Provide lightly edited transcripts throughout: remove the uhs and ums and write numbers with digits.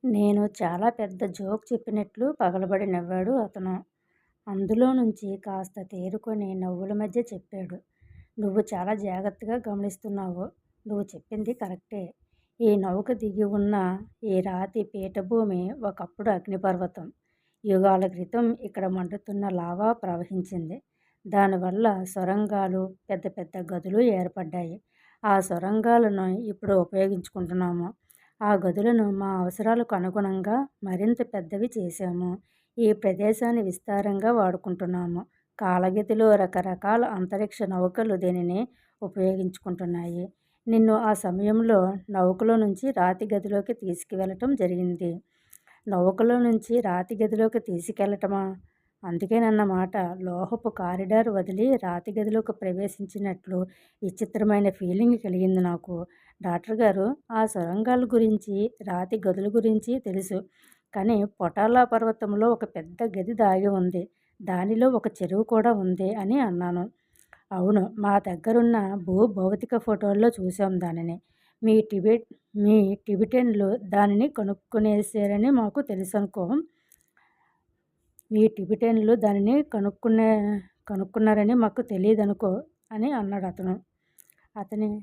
నేను చాలా పెద్ద జోక్ చెప్పినట్లు పగలబడి నవ్వాడు అతను. అందులో నుంచి కాస్త తేరుకొని నవ్వుల మధ్య చెప్పాడు. నువ్వు చాలా జాగ్రత్తగా గమనిస్తున్నావు. నువ్వు చెప్పింది కరెక్టే. ఈ నౌక దిగి ఉన్న ఈ రాతి పీఠభూమి ఒకప్పుడు అగ్నిపర్వతం. యుగాల క్రితం ఇక్కడ మండుతున్న లావా ప్రవహించింది. దానివల్ల సొరంగాలు, పెద్ద పెద్ద గదులు ఏర్పడ్డాయి. ఆ సొరంగాలను ఇప్పుడు ఉపయోగించుకుంటున్నాము. ఆ గదులను మా అవసరాలకు అనుగుణంగా మరింత పెద్దవి చేశాము. ఈ ప్రదేశాన్ని విస్తారంగా వాడుకుంటున్నాము. కాలగతిలో రకరకాల అంతరిక్ష నౌకలు దీనిని ఉపయోగించుకుంటున్నాయి. నిన్ను ఆ సమయంలో నౌకలో నుంచి రాతి గదిలోకి తీసుకువెళ్ళటం జరిగింది. నౌకలో నుంచి రాతి గదిలోకి తీసుకెళ్ళటమా? అందుకేనన్నమాట. లోహపు కారిడార్ వదిలి రాతి గదిలోకి ప్రవేశించినట్లు విచిత్రమైన ఫీలింగ్ కలిగింది నాకు. డాక్టర్ గారు, ఆ సొరంగాల గురించి, రాతి గదుల గురించి తెలుసు. కానీ పొటాలా పర్వతంలో ఒక పెద్ద గది దాగి ఉంది. దానిలో ఒక చెరువు కూడా ఉంది అని అన్నాను. అవును, మా దగ్గరున్న భౌతిక ఫోటోల్లో చూసాం దానిని. మీ టిబెట్ మీ టిబెటన్లు దానిని కనుక్కునేశారని మాకు తెలుసనుకో. మీ టిబెటన్లు దానిని కనుక్కున్నారని మాకు తెలియదనుకో అని అన్నాడు అతను. అతని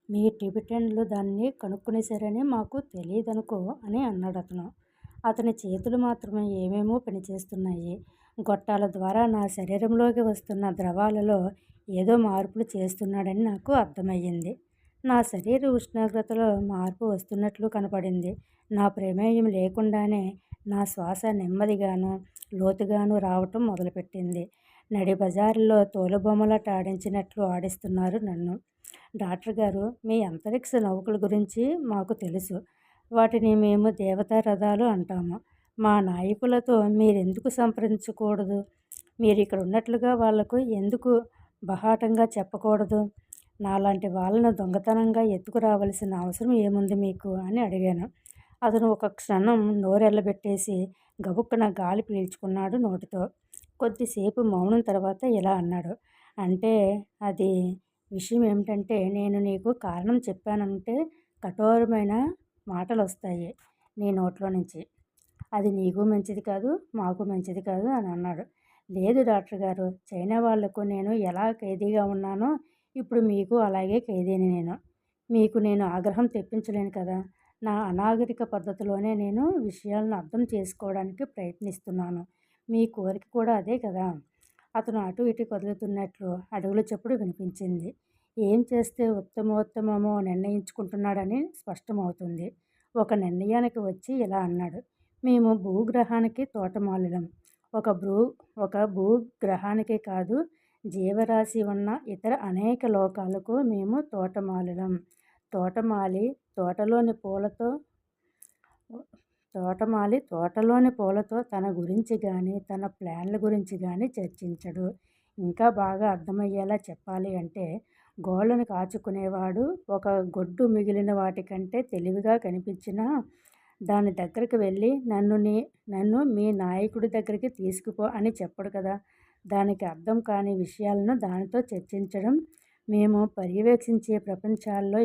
మీ టిబెటన్లు దాన్ని కనుక్కునేశారని మాకు తెలియదనుకో అని అన్నాడు అతను. అతని చేతులు మాత్రమే ఏమేమో పనిచేస్తున్నాయి. గొట్టాల ద్వారా నా శరీరంలోకి వస్తున్న ద్రవాలలో ఏదో మార్పులు చేస్తున్నాడని నాకు అర్థమయ్యింది. నా శరీర ఉష్ణోగ్రతలో మార్పు వస్తున్నట్లు కనపడింది. నా ప్రమేయం లేకుండానే నా శ్వాస నెమ్మదిగాను లోతుగాను రావటం మొదలుపెట్టింది. నడి బజారులో తోలుబొమ్మలాట ఆడించినట్లు ఆడిస్తున్నారు నన్ను. డాక్టర్ గారు, మీ అంతరిక్ష నౌకల గురించి మాకు తెలుసు. వాటిని మేము దేవతా రథాలు అంటాము. మా నాయకులతో మీరెందుకు సంప్రదించకూడదు? మీరు ఇక్కడ ఉన్నట్లుగా వాళ్లకు ఎందుకు బహాటంగా చెప్పకూడదు? నాలాంటి వాళ్ళను దొంగతనంగా ఎత్తుకురావలసిన అవసరం ఏముంది మీకు అని అడిగాను. అతను ఒక క్షణం నోరెళ్ళబెట్టేసి గబుక్కున గాలి పీల్చుకున్నాడు నోటితో. కొద్దిసేపు మౌనం తర్వాత ఇలా అన్నాడు. అంటే అది విషయం ఏమిటంటే, నేను నీకు కారణం చెప్పానంటే కఠోరమైన మాటలు వస్తాయి నీ నోట్లో నుంచి. అది నీకు మంచిది కాదు, మాకు మంచిది కాదు అని అన్నాడు. లేదు డాక్టర్ గారు, చైనా వాళ్లకు నేను ఎలా ఖైదీగా ఉన్నానో ఇప్పుడు మీకు అలాగే ఖైదీని నేను. మీకు నేను ఆగ్రహం తెప్పించలేను కదా. నా అనాగరిక పద్ధతిలోనే నేను విషయాలను అర్థం చేసుకోవడానికి ప్రయత్నిస్తున్నాను. మీ కోరిక కూడా అదే కదా. అతను అటు ఇటు కదులుతున్నట్లు అడుగుల చప్పుడు వినిపించింది. ఏం చేస్తే ఉత్తమోత్తమమో నిర్ణయించుకుంటున్నాడని స్పష్టమవుతుంది. ఒక నిర్ణయానికి వచ్చి ఇలా అన్నాడు. మేము భూగ్రహానికి తోటమాలులం. ఒక భూగ్రహానికే కాదు, జీవరాశి ఉన్న ఇతర అనేక లోకాలకు మేము తోటమాలులం. తోటమాలి తోటలోని పూలతో తన గురించి కానీ తన ప్లాన్ల గురించి కానీ చర్చించడు. ఇంకా బాగా అర్థమయ్యేలా చెప్పాలి అంటే, గోళ్ళను కాచుకునేవాడు ఒక గొడ్డు మిగిలిన వాటికంటే తెలివిగా కనిపించినా దాని దగ్గరికి వెళ్ళి నన్ను మీ నాయకుడి దగ్గరికి తీసుకుపో అని చెప్పడు కదా. దానికి అర్థం కాని విషయాలను దానితో చర్చించడం మేము పర్యవేక్షించే ప్రపంచాల్లో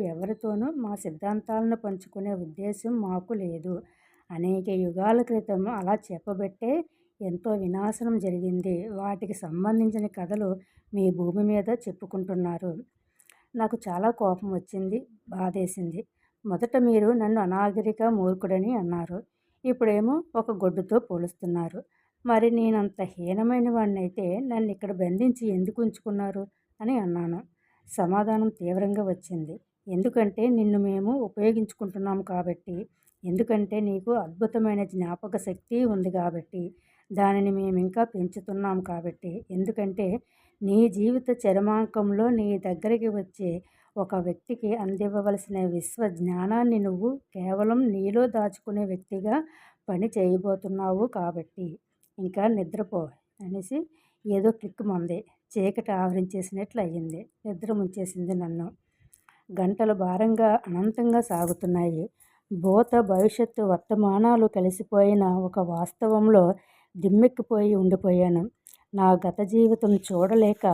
ఎవరితోనూ మా సిద్ధాంతాలను పంచుకునే ఉద్దేశం మాకు లేదు. అనేక యుగాల క్రితం అలా చెప్పబట్టే ఎంతో వినాశనం జరిగింది. వాటికి సంబంధించిన కథలు మీ భూమి మీద చెప్పుకుంటున్నారు. నాకు చాలా కోపం వచ్చింది, బాధేసింది. మొదట మీరు నన్ను అనాగరిక మూర్ఖుడని అన్నారు. ఇప్పుడేమో ఒక గొడ్డుతో పోలుస్తున్నారు. మరి నేనంత హీనమైన వాడినైతే నన్ను ఇక్కడ బంధించి ఎందుకు ఉంచుకున్నారు అని అన్నాను. సమాధానం తీవ్రంగా వచ్చింది. ఎందుకంటే నిన్ను మేము ఉపయోగించుకుంటున్నాం కాబట్టి. ఎందుకంటే నీకు అద్భుతమైన జ్ఞాపక శక్తి ఉంది కాబట్టి. దానిని మేమింకా పెంచుతున్నాం కాబట్టి. ఎందుకంటే నీ జీవిత చరమాంకంలో నీ దగ్గరికి వచ్చే ఒక వ్యక్తికి అందివ్వవలసిన విశ్వ జ్ఞానాన్ని నువ్వు కేవలం నీలో దాచుకునే వ్యక్తిగా పని చేయబోతున్నావు కాబట్టి. ఇంకా నిద్రపో అనేసి ఏదో క్లిక్కుమంది. చీకటి ఆవరించేసినట్లు అయ్యింది. నిద్ర ముంచేసింది నన్ను. గంటలు భారంగా అనంతంగా సాగుతున్నాయి. భూత భవిష్యత్తు వర్తమానాలు కలిసిపోయిన ఒక వాస్తవంలో దిమ్మెక్కిపోయి ఉండిపోయాను. నా గత జీవితం చూడలేక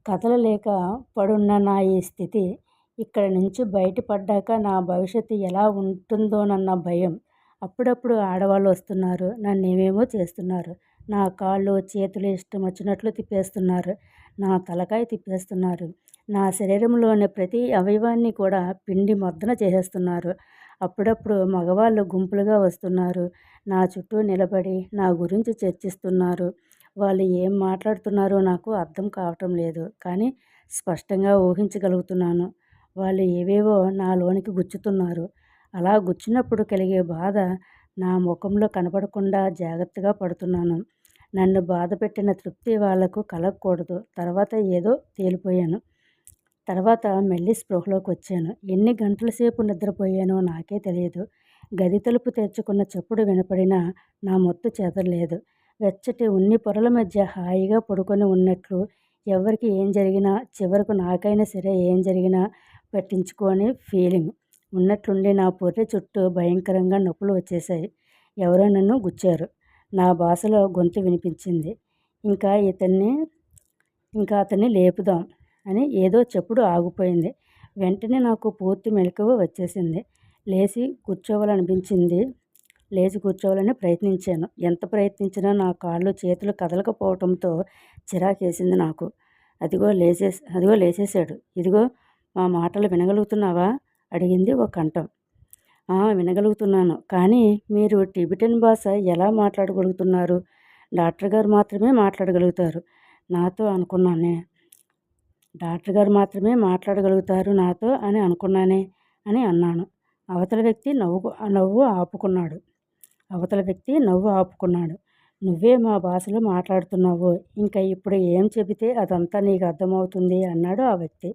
కదలలేక పడున్న నా ఈ స్థితి, ఇక్కడి నుంచి బయటపడ్డాక నా భవిష్యత్తు ఎలా ఉంటుందోనన్న భయం. అప్పుడప్పుడు ఆడవాళ్ళు వస్తున్నారు, నన్నేమేమో చేస్తున్నారు. నా కాళ్ళు చేతులు ఇష్టం వచ్చినట్లు తిప్పేస్తున్నారు. నా తలకాయ తిప్పేస్తున్నారు. నా శరీరంలోని ప్రతి అవయవాన్ని కూడా పిండి మొద్దన చేసేస్తున్నారు. అప్పుడప్పుడు మగవాళ్ళు గుంపులుగా వస్తున్నారు. నా చుట్టూ నిలబడి నా గురించి చర్చిస్తున్నారు. వాళ్ళు ఏం మాట్లాడుతున్నారో నాకు అర్థం కావటం లేదు, కానీ స్పష్టంగా ఊహించగలుగుతున్నాను. వాళ్ళు ఏవేవో నాలోనికి గుచ్చుతున్నారు. అలా గుచ్చినప్పుడు కలిగే బాధ నా ముఖంలో కనపడకుండా జాగ్రత్తగా పడుతున్నాను. నన్ను బాధపెట్టిన తృప్తి వాళ్లకు కలగకూడదు. తర్వాత ఏదో తేలిపోయాను. తర్వాత మళ్ళీ స్పృహలోకి వచ్చాను. ఎన్ని గంటల సేపు నిద్రపోయానో నాకే తెలియదు. గది తలుపు తెరుచుకున్న చప్పుడు వినపడినా నా మత్తు చెదరలేదు. వెచ్చటి ఉన్ని పొరల మధ్య హాయిగా పడుకొని ఉన్నట్లు, ఎవరికి ఏం జరిగినా, చివరకు నాకైనా సరే ఏం జరిగినా పట్టించుకోని ఫీలింగ్ ఉన్నట్లుండి నా పొర్రె చుట్టూ భయంకరంగా నొప్పులు వచ్చేశాయి. ఎవరో నన్ను గుచ్చారు. నా భాషలో గొంతు వినిపించింది. ఇంకా అతన్ని లేపుదాం అని ఏదో చెప్పుడు ఆగిపోయింది. వెంటనే నాకు పూర్తి మెలకువ వచ్చేసింది. లేచి కూర్చోవాలని ప్రయత్నించాను. ఎంత ప్రయత్నించినా నా కాళ్ళు చేతులు కదలకపోవటంతో చిరాకేసింది నాకు. అదిగో లేచేశాడు. ఇదిగో మా మాటలు వినగలుగుతున్నావా? అడిగింది ఒక కంఠం. వినగలుగుతున్నాను. కానీ మీరు టిబెటన్ భాష ఎలా మాట్లాడగలుగుతున్నారు? డాక్టర్ గారు మాత్రమే మాట్లాడగలుగుతారు నాతో అని అనుకున్నానే అని అన్నాను. అవతల వ్యక్తి నవ్వు ఆపుకున్నాడు. నువ్వే మా భాషలో మాట్లాడుతున్నావు. ఇంకా ఇప్పుడు ఏం చెబితే అదంతా నీకు అర్థమవుతుంది అన్నాడు ఆ వ్యక్తి.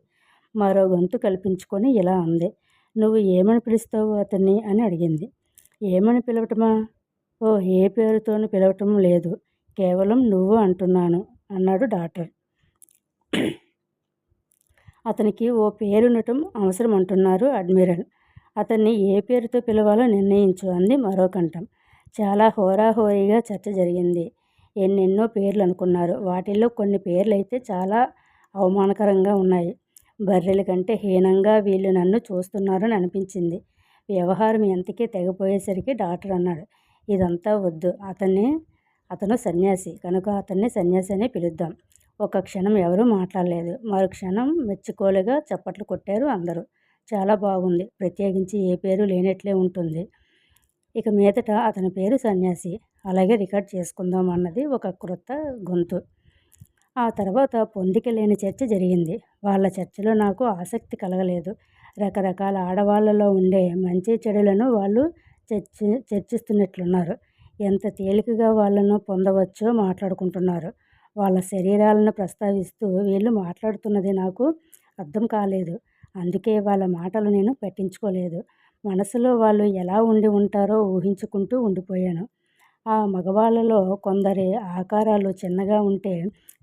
మరో గొంతు కల్పించుకొని ఇలా అంది. నువ్వు ఏమని పిలుస్తావు అతన్ని అని అడిగింది. ఏమని పిలవటమా? ఓ, ఏ పేరుతోనూ పిలవటం లేదు. కేవలం నువ్వు అంటున్నాను అన్నాడు డాక్టర్. అతనికి ఓ పేరుండటం అవసరం అంటున్నారు అడ్మిరల్. అతన్ని ఏ పేరుతో పిలవాలో నిర్ణయించు అంది మరో కంఠం. చాలా హోరాహోరీగా చర్చ జరిగింది. ఎన్నెన్నో పేర్లు అనుకున్నారు. వాటిల్లో కొన్ని పేర్లైతే చాలా అవమానకరంగా ఉన్నాయి. బర్రెల కంటే హీనంగా వీళ్ళు నన్ను చూస్తున్నారని అనిపించింది. వ్యవహారం ఎంతకీ తెగపోయేసరికి డాక్టర్ అన్నాడు, ఇదంతా వద్దు. అతను సన్యాసి కనుక అతన్ని సన్యాసి అనే పిలుద్దాం. ఒక క్షణం ఎవరూ మాట్లాడలేదు. మరో క్షణం మెచ్చుకోలుగా చప్పట్లు కొట్టారు అందరూ. చాలా బాగుంది. ప్రత్యేకించి ఏ పేరు లేనట్లే ఉంటుంది. ఇక మీదట అతని పేరు సన్యాసి. అలాగే రికార్డ్ చేసుకుందాం అన్నది ఒక క్రొత్త గొంతు. ఆ తర్వాత పొందిక లేని చర్చ జరిగింది. వాళ్ళ చర్చలో నాకు ఆసక్తి కలగలేదు. రకరకాల ఆడవాళ్లలో ఉండే మంచి చెడులను వాళ్ళు చర్చిస్తున్నట్లున్నారు. ఎంత తేలికగా వాళ్ళను పొందవచ్చో మాట్లాడుకుంటున్నారు. వాళ్ళ శరీరాలను ప్రస్తావిస్తూ వీళ్ళు మాట్లాడుతున్నది నాకు అర్థం కాలేదు. అందుకే వాళ్ళ మాటలు నేను పట్టించుకోలేదు. మనసులో వాళ్ళు ఎలా ఉండి ఉంటారో ఊహించుకుంటూ ఉండిపోయాను. ఆ మగవాళ్ళలో కొందరి ఆకారాలు చిన్నగా ఉంటే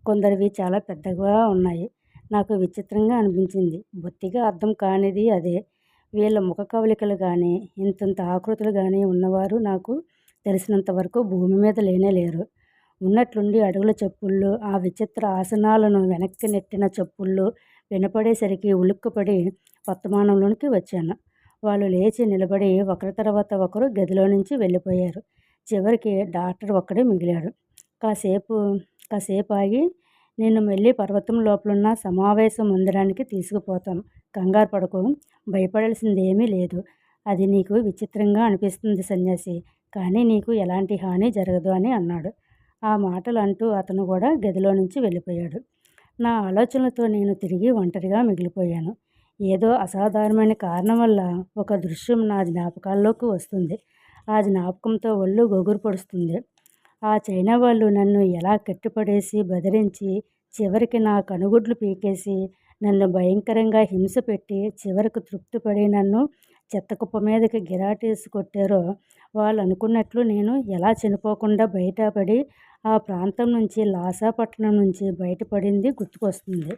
కొందరివి చాలా పెద్దగా ఉన్నాయి. నాకు విచిత్రంగా అనిపించింది. బొత్తిగా అర్థం కానిది అదే. వీళ్ళ ముఖ కవళికలు కానీ, ఇంతంత ఆకృతులు కానీ ఉన్నవారు నాకు తెలిసినంత వరకు భూమి మీద లేరు. ఉన్నట్లుండి అడుగుల చప్పుళ్ళు, ఆ విచిత్ర ఆసనాలను వెనక్కి నెట్టిన చప్పుళ్ళు వినపడేసరికి ఉలిక్కుపడి వర్తమానంలోనికి వచ్చాను. వాళ్ళు లేచి నిలబడి ఒకరి తర్వాత ఒకరు గదిలో నుంచి వెళ్ళిపోయారు. చివరికి డాక్టర్ ఒక్కడే మిగిలాడు. కాసేపు ఆగి, నేను మళ్ళీ పర్వతం లోపలున్న సమావేశ మందిరానికి తీసుకుపోతాను. కంగారు పడకు, భయపడాల్సింది ఏమీ లేదు. అది నీకు విచిత్రంగా అనిపిస్తుంది సన్యాసి, కానీ నీకు ఎలాంటి హాని జరగదు అని అన్నాడు. ఆ మాటలు అంటూ అతను కూడా గదిలో నుంచి వెళ్ళిపోయాడు. నా ఆలోచనలతో నేను తిరిగి ఒంటరిగా మిగిలిపోయాను. ఏదో అసాధారణమైన కారణం వల్ల ఒక దృశ్యం నా జ్ఞాపకాల్లోకి వస్తుంది. ఆ జ్ఞాపకంతో ఒళ్ళు గొగురు పొడుస్తుంది. ఆ చైనా వాళ్ళు నన్ను ఎలా కట్టిపడేసి బెదిరించి, చివరికి నా కనుగుడ్లు పీకేసి, నన్ను భయంకరంగా హింస పెట్టి, చివరకు తృప్తిపడి నన్ను చెత్తకుప్ప మీదకి గిరాటేసి కొట్టారో, వాళ్ళు అనుకున్నట్లు నేను ఎలా చనిపోకుండా బయటపడి ఆ ప్రాంతం నుంచి, లాసా పట్టణం నుంచి బయటపడింది గుర్తుకొస్తుంది.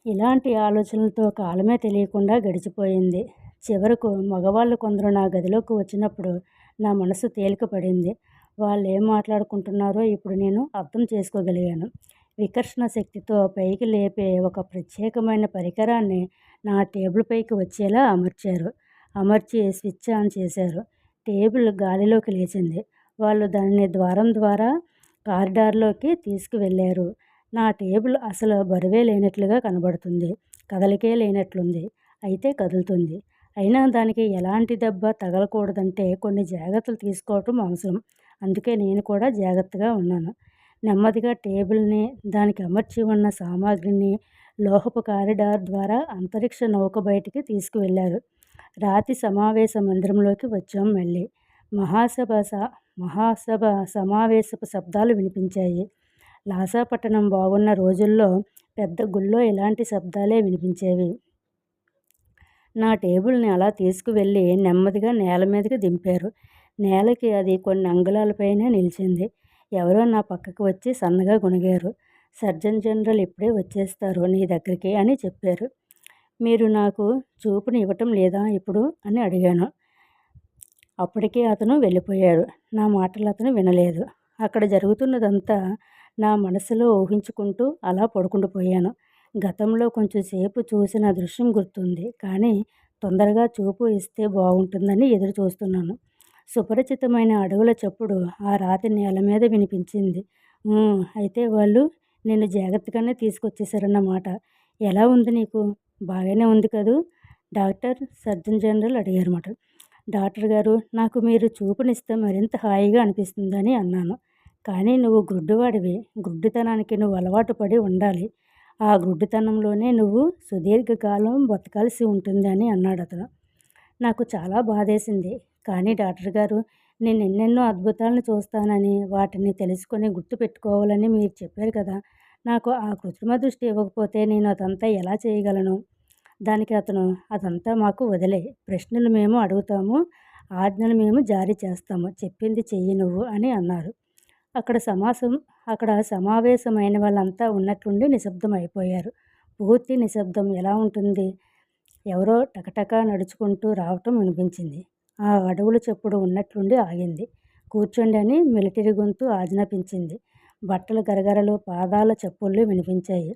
ఇలాంటి ఆలోచనలతో కాలమే తెలియకుండా గడిచిపోయింది. చివరకు మగవాళ్ళు కొందరు నా గదిలోకి వచ్చినప్పుడు నా మనసు తేలికపడింది. వాళ్ళేం మాట్లాడుకుంటున్నారో ఇప్పుడు నేను అర్థం చేసుకోగలిగాను. వికర్షణ శక్తితో పైకి లేపే ఒక ప్రత్యేకమైన పరికరాన్ని నా టేబుల్ పైకి వచ్చేలా అమర్చారు. అమర్చి స్విచ్ ఆన్ చేశారు. టేబుల్ గాలిలోకి లేచింది. వాళ్ళు దానిని ద్వారం ద్వారా కారిడార్లోకి తీసుకువెళ్ళారు. నా టేబుల్ అసలు బరువే లేనట్లుగా కనబడుతుంది. కదలికే లేనట్లుంది. అయితే కదులుతుంది. అయినా దానికి ఎలాంటి దెబ్బ తగలకూడదంటే కొన్ని జాగ్రత్తలు తీసుకోవటం అవసరం. అందుకే నేను కూడా జాగ్రత్తగా ఉన్నాను. నెమ్మదిగా టేబుల్ని, దానికి అమర్చి ఉన్న సామాగ్రిని లోహపు కారిడార్ ద్వారా అంతరిక్ష నౌక బయటికి తీసుకువెళ్ళారు. రాతి సమావేశ మందిరంలోకి వచ్చాం మళ్ళీ. మహాసభ సమావేశపు శబ్దాలు వినిపించాయి. లాసాపట్టణం బాగున్న రోజుల్లో పెద్ద గుళ్ళో ఇలాంటి శబ్దాలే వినిపించేవి. నా టేబుల్ని అలా తీసుకువెళ్ళి నెమ్మదిగా నేల మీదకి దింపారు. నేలకి అది కొన్ని అంగుళాలపైనే నిలిచింది. ఎవరో నా పక్కకు వచ్చి సన్నగా గొణిగారు. సర్జన్ జనరల్ ఇప్పుడే వచ్చేస్తారు నీ దగ్గరికి అని చెప్పారు. మీరు నాకు చూపుని ఇవ్వటం లేదా ఇప్పుడు అని అడిగాను. అప్పటికే అతను వెళ్ళిపోయాడు. నా మాటలు అతను వినలేదు. అక్కడ జరుగుతున్నదంతా నా మనసులో ఊహించుకుంటూ అలా పడుకుండిపోయాను. గతంలో కొంచెం సేపు చూసిన దృశ్యం గుర్తుంది. కానీ తొందరగా చూపు ఇస్తే బాగుంటుందని ఎదురు చూస్తున్నాను. సుపరిచితమైన అడుగుల చప్పుడు ఆ రాతి నేల మీద వినిపించింది. అయితే వాళ్ళు నిన్ను జాగ్రత్తగానే తీసుకొచ్చేసారన్నమాట. ఎలా ఉంది నీకు? బాగానే ఉంది కదూ? డాక్టర్ సర్జన్ జనరల్ అడిగారన్నమాట. డాక్టర్ గారు, నాకు మీరు చూపునిస్తే మరింత హాయిగా అనిపిస్తుందని అన్నాను. కానీ నువ్వు గుడ్డివాడివి. గుడ్డితనానికి నువ్వు అలవాటు పడి ఉండాలి. ఆ గుడ్డితనంలోనే నువ్వు సుదీర్ఘకాలం బతకాల్సి ఉంటుంది అని అన్నాడు అతను. నాకు చాలా బాధేసింది. కానీ డాక్టర్ గారు, నేను ఎన్నెన్నో అద్భుతాలను చూస్తానని, వాటిని తెలుసుకొని గుర్తుపెట్టుకోవాలని మీరు చెప్పారు కదా. నాకు ఆ కృత్రిమ దృష్టి ఇవ్వకపోతే నేను అదంతా ఎలా చేయగలను? దానికి అతను, అదంతా మాకు వదిలే. ప్రశ్నలు మేము అడుగుతాము, ఆజ్ఞలు మేము జారీ చేస్తాము. చెప్పింది చెయ్యి నువ్వు అని అన్నారు. అక్కడ సమావేశమైన వాళ్ళంతా ఉన్నట్లుండి నిశ్శబ్దం అయిపోయారు. పూర్తి నిశ్శబ్దం. ఎలా ఉంటుంది? ఎవరో టకటకా నడుచుకుంటూ రావటం వినిపించింది. ఆ అడుగుల చప్పుడు ఉన్నట్లుండి ఆగింది. కూర్చోండి అని మిలిటరీ గొంతు ఆజ్ఞాపించింది. బట్టల గరగరలు, పాదాల చప్పుళ్ళు వినిపించాయి.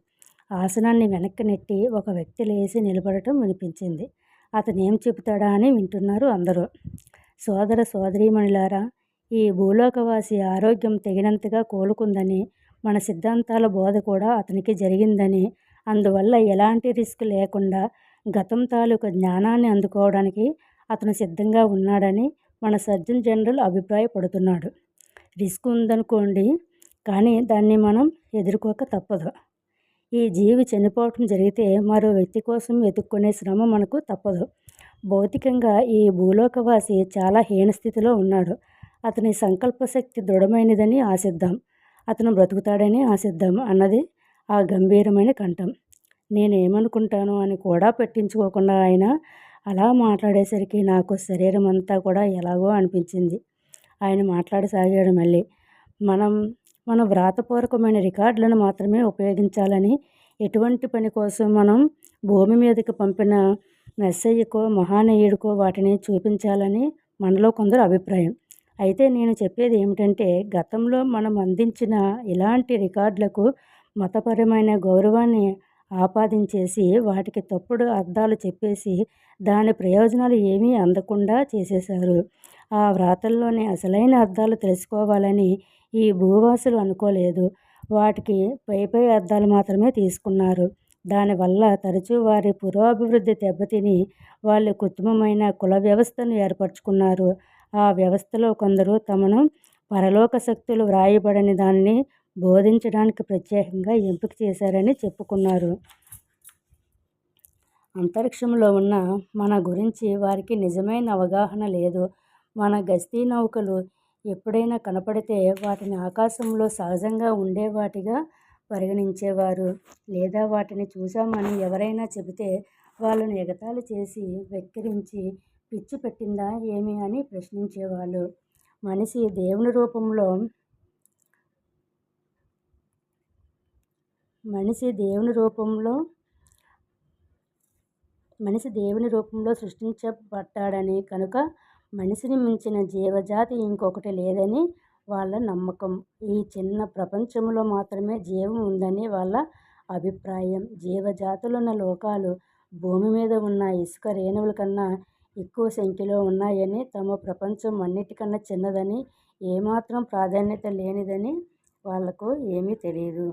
ఆసనాన్ని వెనక్కి నెట్టి ఒక వ్యక్తి లేచి నిలబడటం వినిపించింది. అతనేం చెబుతాడా అని వింటున్నారు అందరూ. సోదర సోదరీమణులారా, ఈ భూలోకవాసి ఆరోగ్యం తగినంతగా కోలుకుందని, మన సిద్ధాంతాల బోధ కూడా అతనికి జరిగిందని, అందువల్ల ఎలాంటి రిస్క్ లేకుండా గతం తాలూకు జ్ఞానాన్ని అందుకోవడానికి అతను సిద్ధంగా ఉన్నాడని మన సర్జన్ జనరల్ అభిప్రాయపడుతున్నాడు. రిస్క్ ఉందనుకోండి, కానీ దాన్ని మనం ఎదుర్కోక తప్పదు. ఈ జీవి చనిపోవటం జరిగితే మరో వ్యక్తి కోసం వెతుక్కునే శ్రమ మనకు తప్పదు. భౌతికంగా ఈ భూలోకవాసి చాలా హీనస్థితిలో ఉన్నాడు. అతని సంకల్పశక్తి దృఢమైనదని ఆశిద్దాం. అతను బ్రతుకుతాడని ఆశిద్దాం అన్నది ఆ గంభీరమైన కంఠం. నేనేమనుకుంటాను అని కూడా పట్టించుకోకుండా ఆయన అలా మాట్లాడేసరికి నాకు శరీరం అంతా కూడా ఎలాగో అనిపించింది. ఆయన మాట్లాడసాగాడు మళ్ళీ. మన వ్రాతపూర్వకమైన రికార్డులను మాత్రమే ఉపయోగించాలని, ఎటువంటి పని కోసం మనం భూమి మీదకి పంపిన మెస్సయ్యకో మహానీయుడికో వాటిని చూపించాలని మనలో కొందరు అభిప్రాయం. అయితే నేను చెప్పేది ఏమిటంటే, గతంలో మనం అందించిన ఇలాంటి రికార్డులకు మతపరమైన గౌరవాన్ని ఆపాదించేసి, వాటికి తప్పుడు అర్థాలు చెప్పేసి, దాని ప్రయోజనాలు ఏమీ అందకుండా చేసేశారు. ఆ వ్రాతల్లోని అసలైన అర్థాలు తెలుసుకోవాలని ఈ భూవాసులు అనుకోలేదు. వాటికి పై అర్థాలు మాత్రమే తీసుకున్నారు. దానివల్ల తరచూ వారి పురోభివృద్ధి దెబ్బతిని వాళ్ళు కృత్రిమమైన కుల వ్యవస్థను ఏర్పరచుకున్నారు. ఆ వ్యవస్థలో కొందరు తమను పరలోక శక్తులు వ్రాయబడని దానిని బోధించడానికి ప్రత్యేకంగా ఎంపిక చేశారని చెప్పుకున్నారు. అంతరిక్షంలో ఉన్న మన గురించి వారికి నిజమైన అవగాహన లేదు. మన గస్తీ నౌకలు ఎప్పుడైనా కనపడితే వాటిని ఆకాశంలో సహజంగా ఉండేవాటిగా పరిగణించేవారు. లేదా వాటిని చూశామని ఎవరైనా చెబితే వాళ్ళను ఎగతాళి చేసి, వెక్కిరించి, పిచ్చి పెట్టిందా ఏమి అని ప్రశ్నించేవాళ్ళు. మనిషి దేవుని రూపంలో మనిషి దేవుని రూపంలో సృష్టించబడ్డాడని, కనుక మనిషిని మించిన జీవజాతి ఇంకొకటి లేదని వాళ్ళ నమ్మకం. ఈ చిన్న ప్రపంచంలో మాత్రమే జీవం ఉందని వాళ్ళ అభిప్రాయం. జీవజాతులున్న లోకాలు భూమి మీద ఉన్న ఇసుక రేణువుల కన్నా ఎక్కువ సంఖ్యలో ఉన్నాయని, తమ ప్రపంచం అన్నిటికన్నా చిన్నదని, ఏమాత్రం ప్రాధాన్యత లేనిదని వాళ్ళకు ఏమీ తెలియదు.